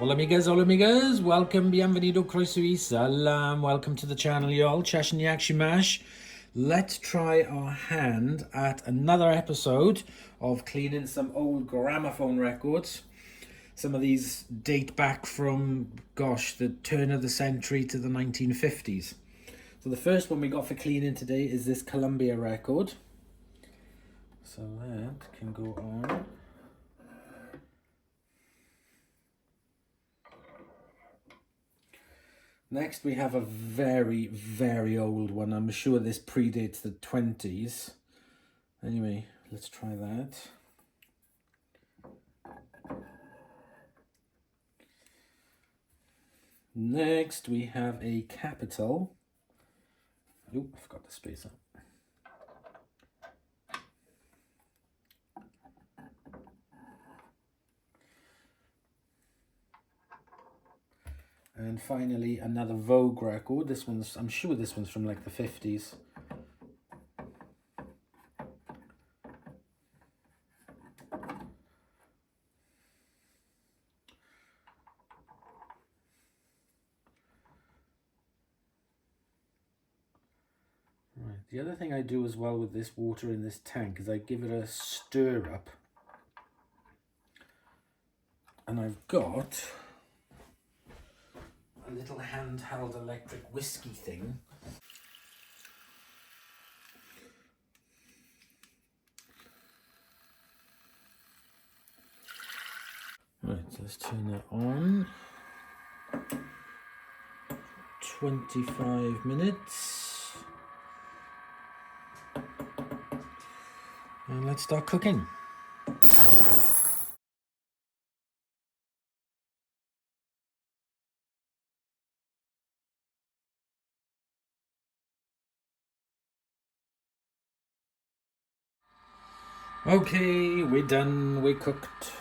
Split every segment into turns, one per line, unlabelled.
Hola amigas, welcome, bienvenido, croeso y salam, welcome to the channel y'all, Chashin Yak Shimash. Let's try our hand at another episode of cleaning some old gramophone records. Some of these date back from, gosh, the turn of the century to the 1950s. So the first one we got for cleaning today is this Columbia record. So that can go on. Next we have a very, very old one. I'm sure this predates the 20s. Anyway, let's try that. Next we have a Capital. Oop, I forgot the spacer. And finally another Vogue record. This one's, I'm sure this one's from like the 50s. Right. The other thing I do as well with this water in this tank is I give it a stir up. And I've got a little handheld electric whiskey thing. Right, so let's turn that on. 25 minutes. And let's start cooking. Okay, we're done, we're cooked.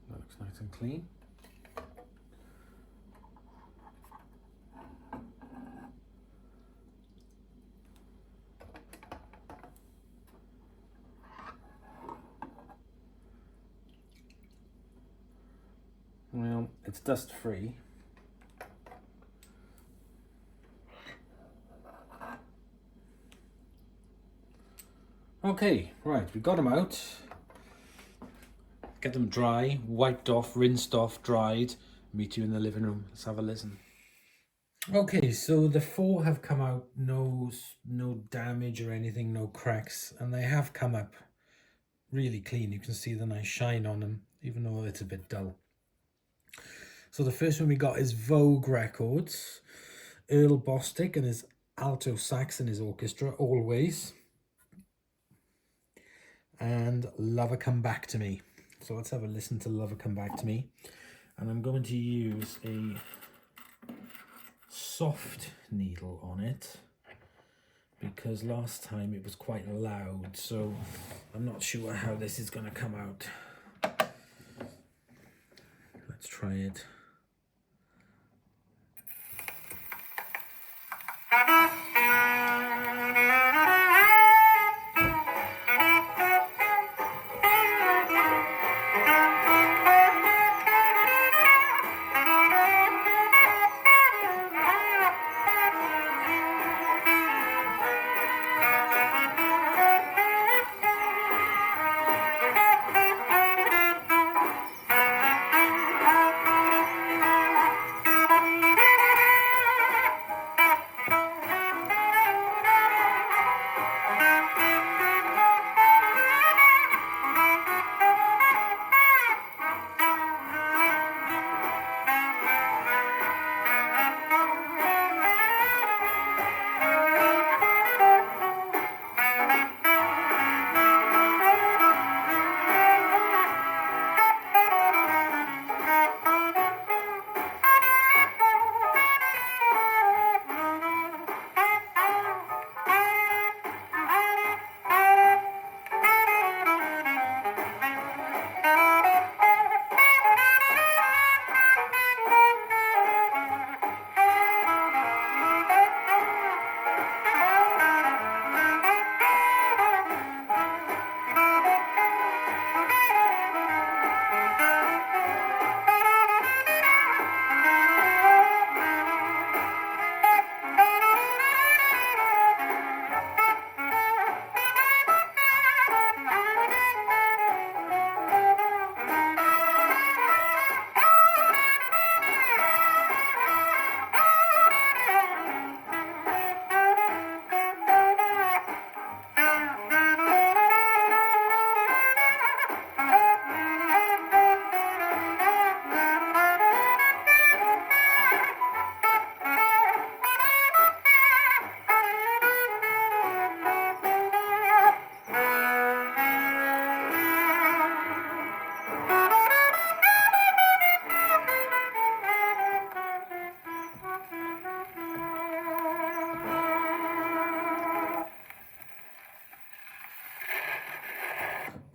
That looks nice and clean. Well, it's dust free. Okay, right, we got them out. Get them dry, wiped off, rinsed off, dried. Meet you in the living room. Let's have a listen. Okay, so the four have come out, no damage or anything, no cracks, and they have come up really clean. You can see the nice shine on them, even though it's a bit dull. So the first one we got is Vogue Records, Earl Bostic and his alto sax and his orchestra, Always, and Lover Come Back to Me. So let's have a listen to Lover Come Back to Me. And I'm going to use a soft needle on it because last time it was quite loud, so I'm not sure how this is going to come out. Let's try it.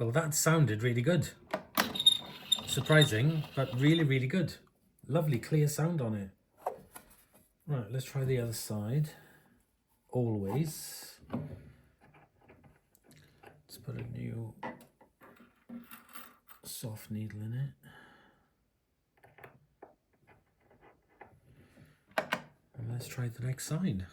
Well, that sounded really good. Surprising, but really, really good. Lovely clear sound on it. Right, let's try the other side. Always. Let's put a new soft needle in it. And let's try the next side.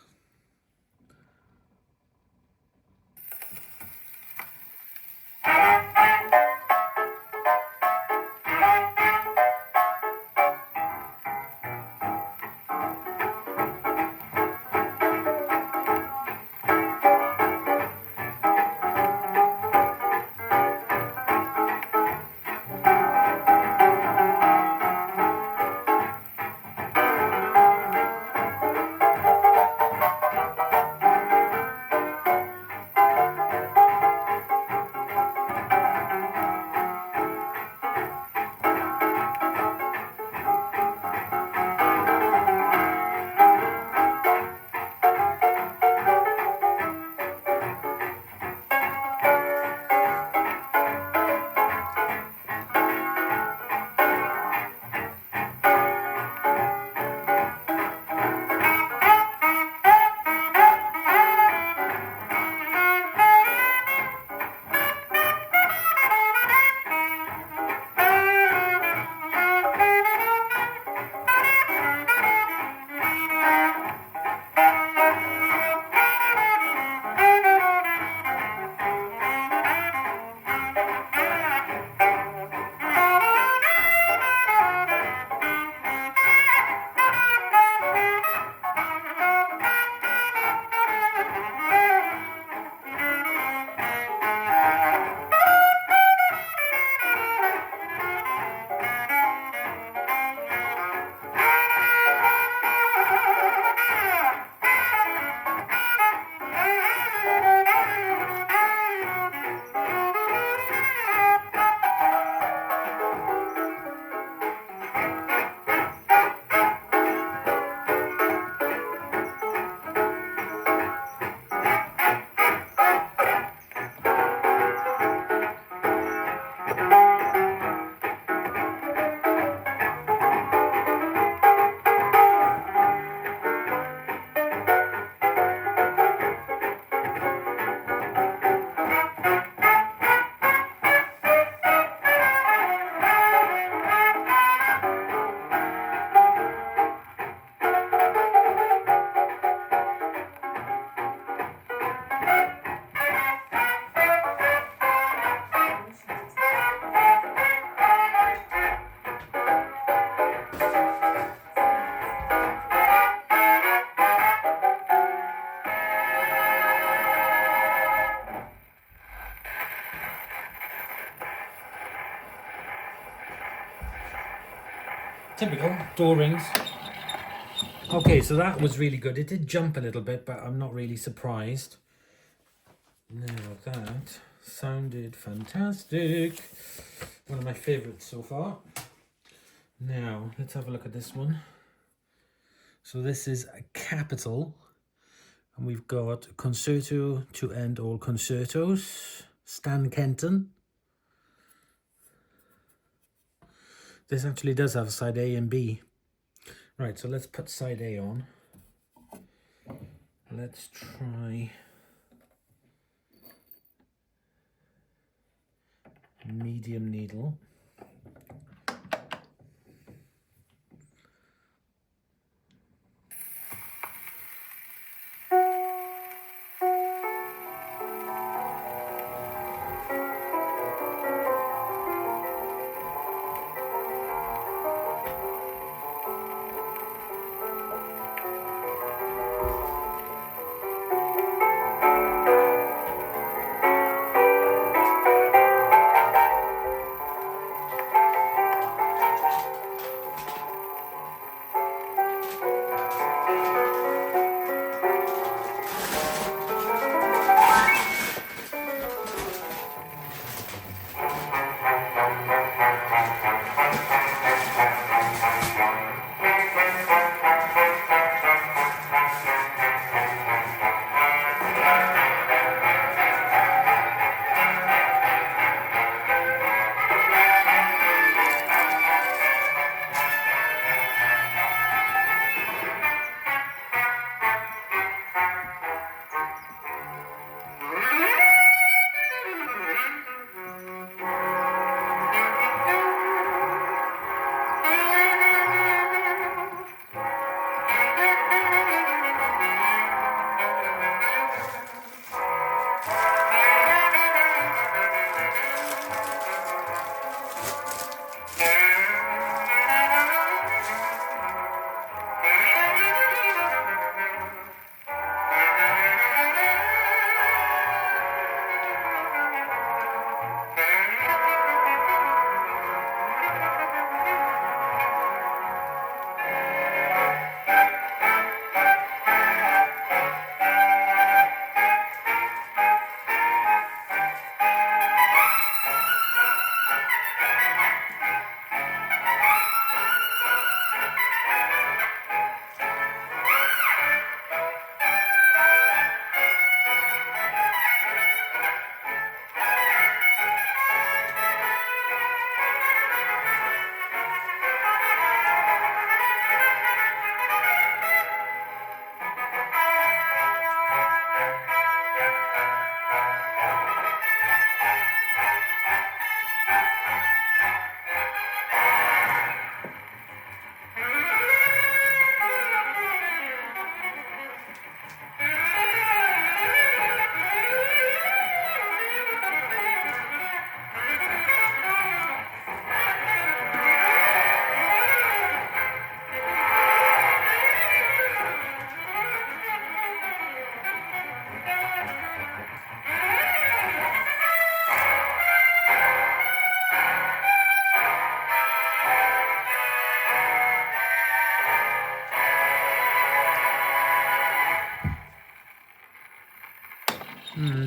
Typical door rings. Okay, so that was really good. It did jump a little bit, but I'm not really surprised. Now that sounded fantastic. One of my favorites so far. Now, let's have a look at this one. So this is a capital. And we've got concerto to end all concertos. Stan Kenton. This actually does have side A and B. Right, so let's put side A on. Let's try medium needle.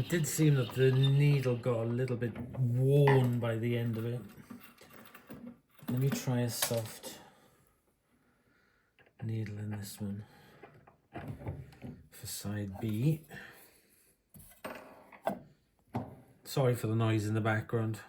It did seem that the needle got a little bit worn by the end of it. Let me try a soft needle in this one for side B. Sorry for the noise in the background.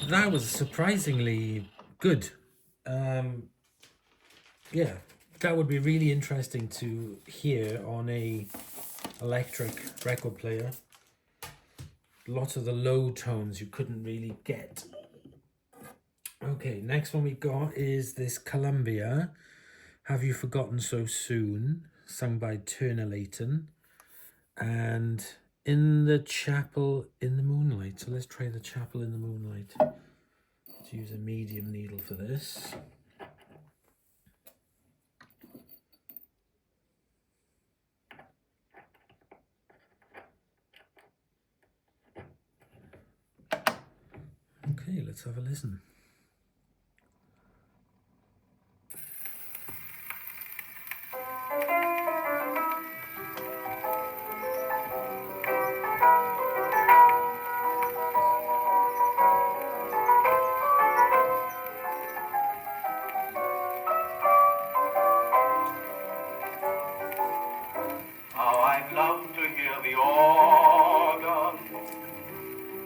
That was surprisingly good. Yeah, that would be really interesting to hear on a electric record player. Lots of the low tones you couldn't really get. Okay, next one we got is this Columbia, Have You Forgotten So Soon, sung by Turner Layton, and In the Chapel in the Moonlight. So let's try the Chapel in the Moonlight. Let's use a medium needle for this. Okay, let's have a listen.
I'd love to hear the organ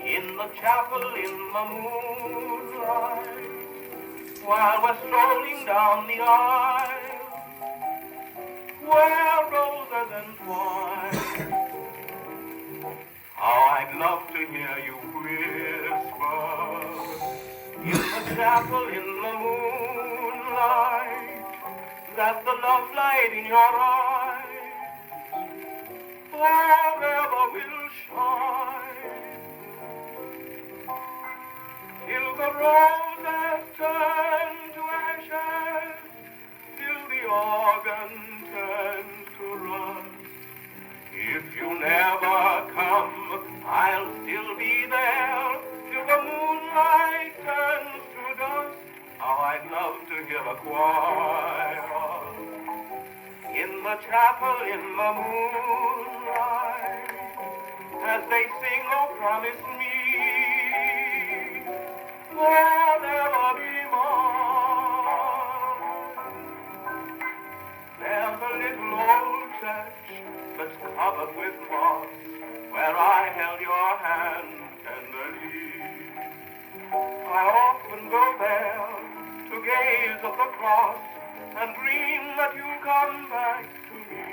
in the chapel in the moonlight while we're strolling down the aisle where roses entwine. How I'd love to hear you whisper in the chapel in the moonlight, that the love light in your eyes forever will shine, till the roses turn to ashes, till the organ turns to rust. If you never come, I'll still be there till the moonlight turns to dust. How I'd love to hear the choir in the chapel in the moonlight, as they sing, oh promise me, forever be mine. There's a little old church that's covered with moss, where I held your hand tenderly. I often go there to gaze at the cross and dream that you'll come back to me.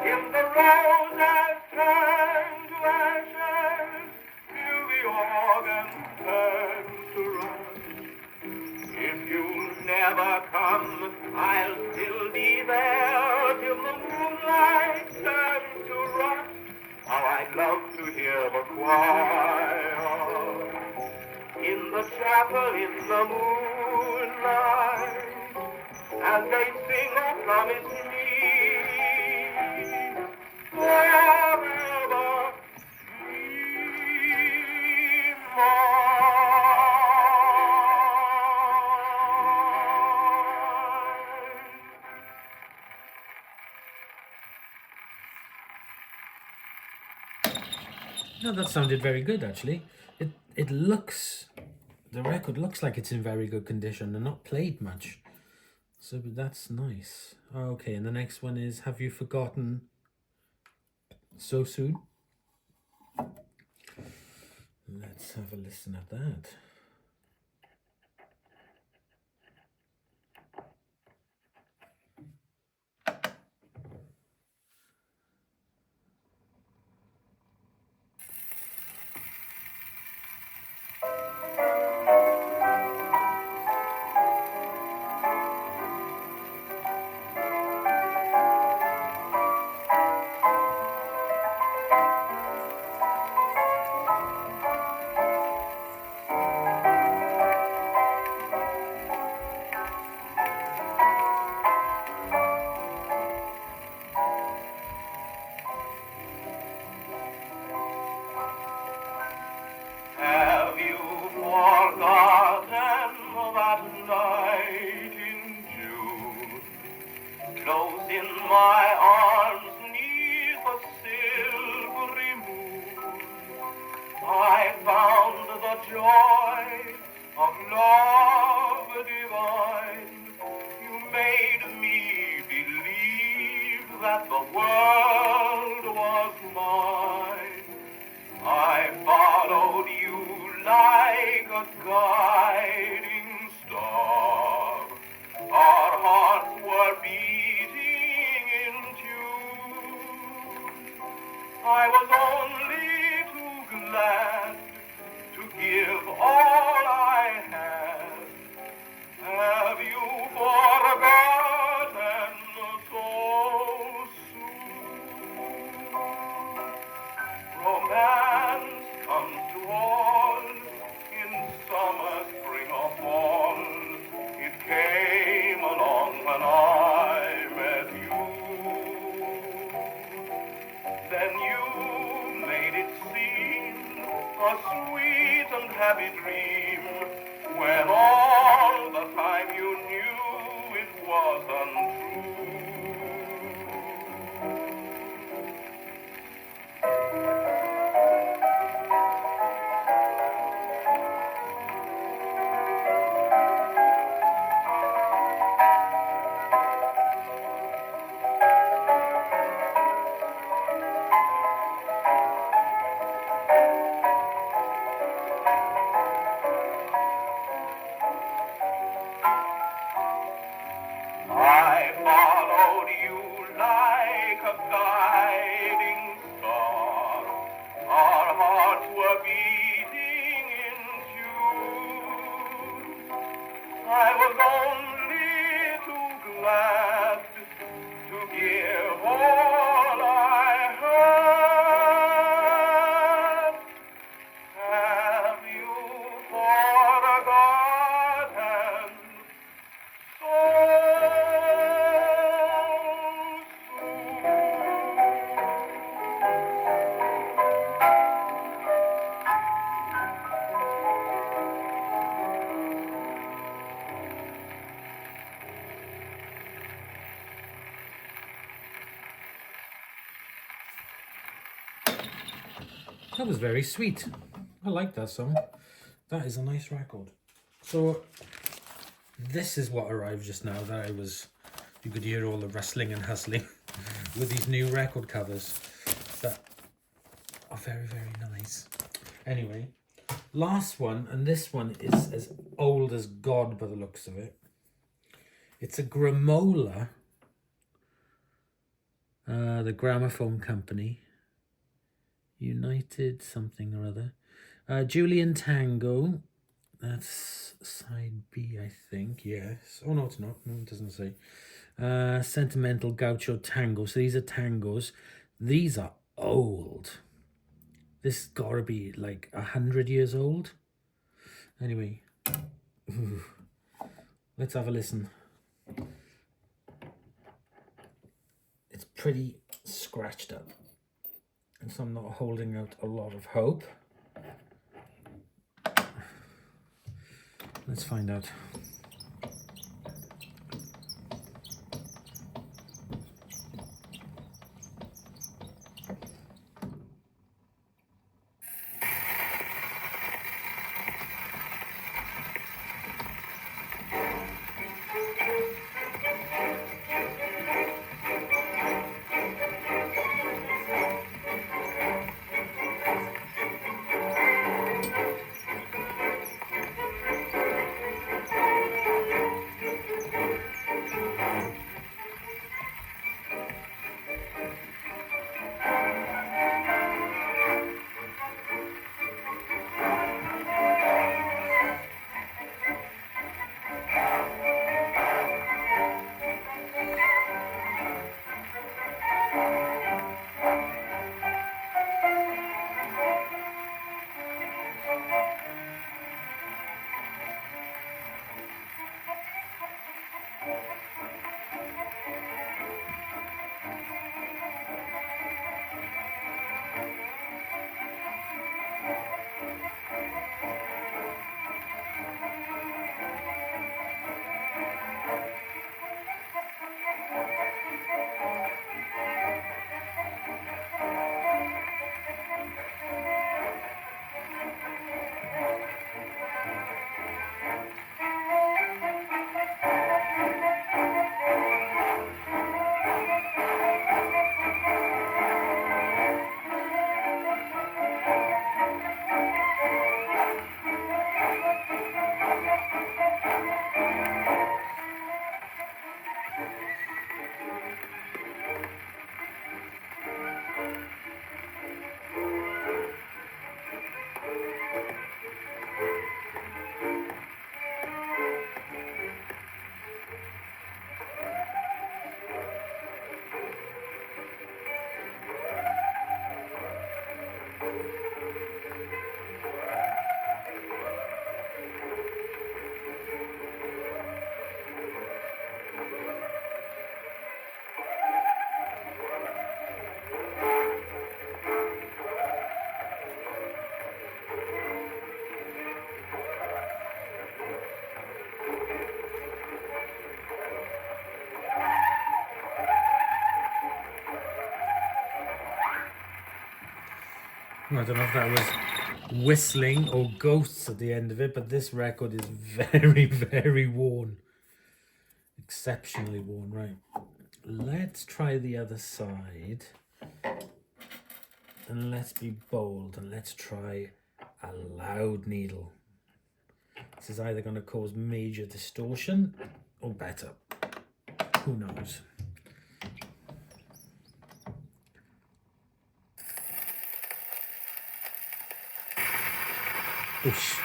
If the roses turn to ashes, till the organ turns to rust, if you'll never come, I'll still be there till the moonlight turns to rust. How I'd love to hear the choir in the chapel in the moonlight, as they sing, oh promise me, forever be mine.
No, that sounded very good actually. It looks, the record looks like it's in very good condition and not played much. So that's nice. Okay, and the next one is Have You Forgotten So Soon? Let's have a listen at that. Have you forgotten that night in June, close in my arms 'neath a silvery moon, I found the joy of love divine. You made me believe that the world was mine. I followed you like a guiding star. Our hearts were beating in tune. I was only too glad to give all I had. Have you forgotten so soon? Romance comes to all in summer, spring, or fall. It came along when I met you. Then you made it seem a sweet and happy dream, when all the time you knew it was untrue.
I followed you like a guiding star. Our hearts were beating in tune. I was only too glad to give all I had. Have you forgotten so
That was very sweet. I like that song. That is a nice record. So this is what arrived just now. You could hear all the rustling and hustling with these new record covers that are very, very nice. Anyway, last one, and this one is as old as God by the looks of it. It's a Gramola, the Gramophone company. United something or other. Julian Tango. That's side B, I think. Yes. Oh, no, it's not. No, it doesn't say. Sentimental Gaucho Tango. So these are tangos. These are old. This has got to be like 100 years old. Anyway. Ooh. Let's have a listen. It's pretty scratched up. And so I'm not holding out a lot of hope. Let's find out. I don't know if that was whistling or ghosts at the end of it, but this record is very, very worn. Exceptionally worn, right? Let's try the other side. And let's be bold and let's try a loud needle. This is either going to cause major distortion or better. Who knows? Oosh.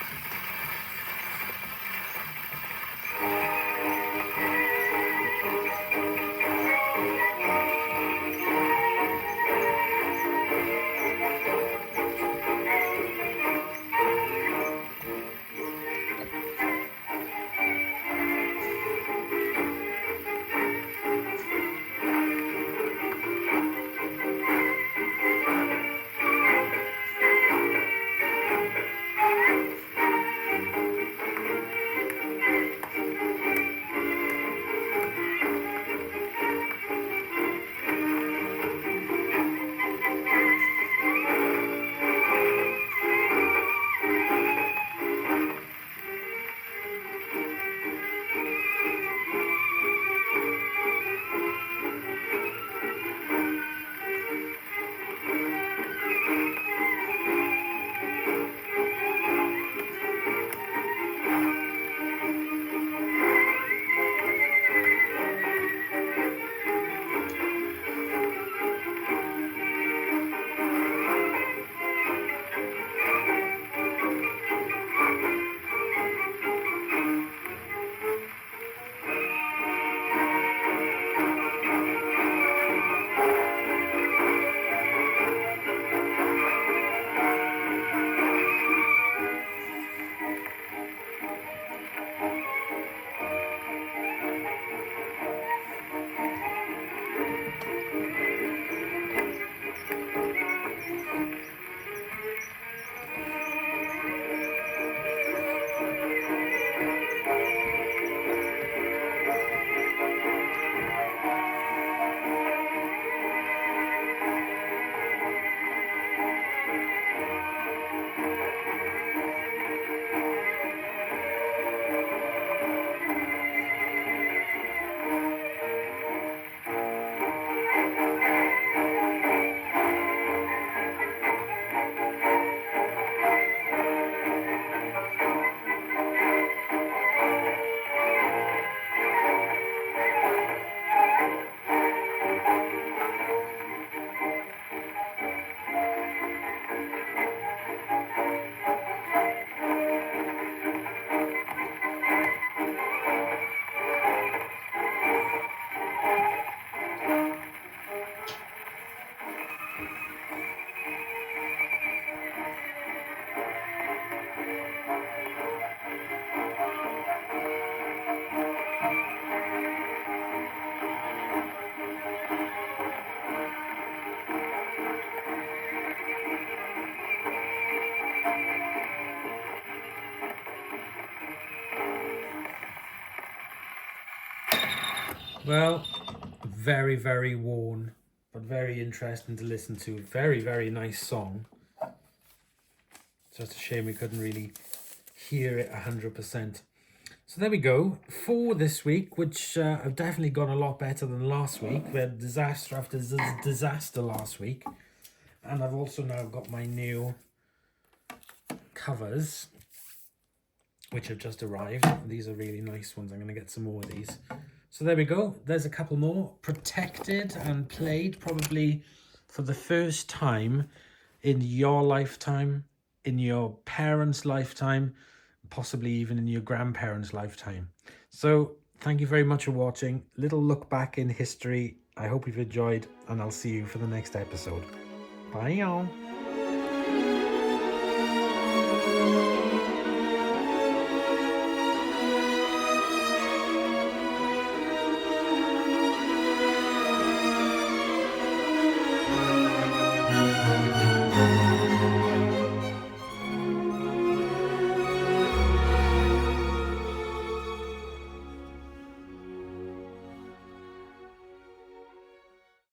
Well, very, very worn, but very interesting to listen to. Very, very nice song. It's just a shame we couldn't really hear it 100%. So there we go for this week, which have definitely gone a lot better than last week. We had disaster after disaster last week. And I've also now got my new covers, which have just arrived. These are really nice ones. I'm going to get some more of these. So there we go. There's a couple more protected and played probably for the first time in your lifetime, in your parents' lifetime, possibly even in your grandparents' lifetime. So thank you very much for watching. Little look back in history. I hope you've enjoyed, and I'll see you for the next episode. Bye, y'all.